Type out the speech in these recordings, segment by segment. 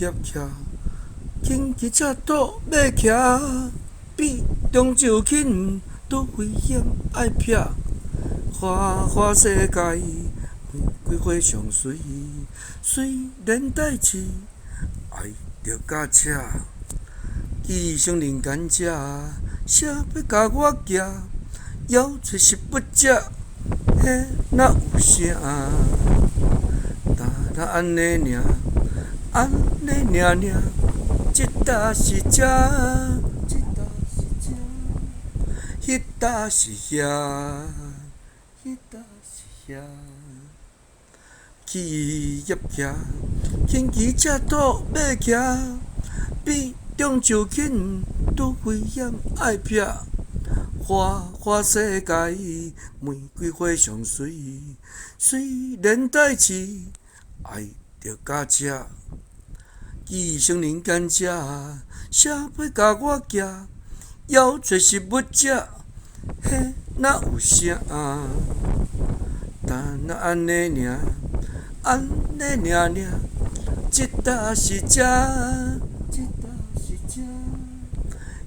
叶徛，紧骑车倒要骑，比中就轻，拄危险爱撇。花花世界，玫瑰花上水，虽然代志爱着驾车。医生人间者，谁要甲我骑？要找食不食，迄哪有啥？但安尼尔，安尼尔，这搭是这，这搭是这，迄搭是遐，迄搭是遐。起业徛，轻骑车倒要骑，比中就轻，拄危险爱撇。花花世界，玫瑰花上水，虽然代志爱着驾车。医生人间者，谁要甲我骑？要找食物食，迄哪有啥？但安尼尔，安尼尔，这搭是这，这搭是这，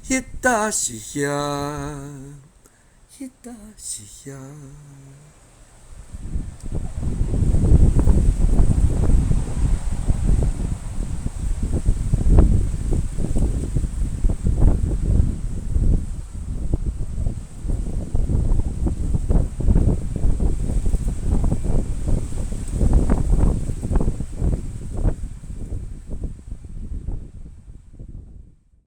迄搭是遐，迄搭是遐。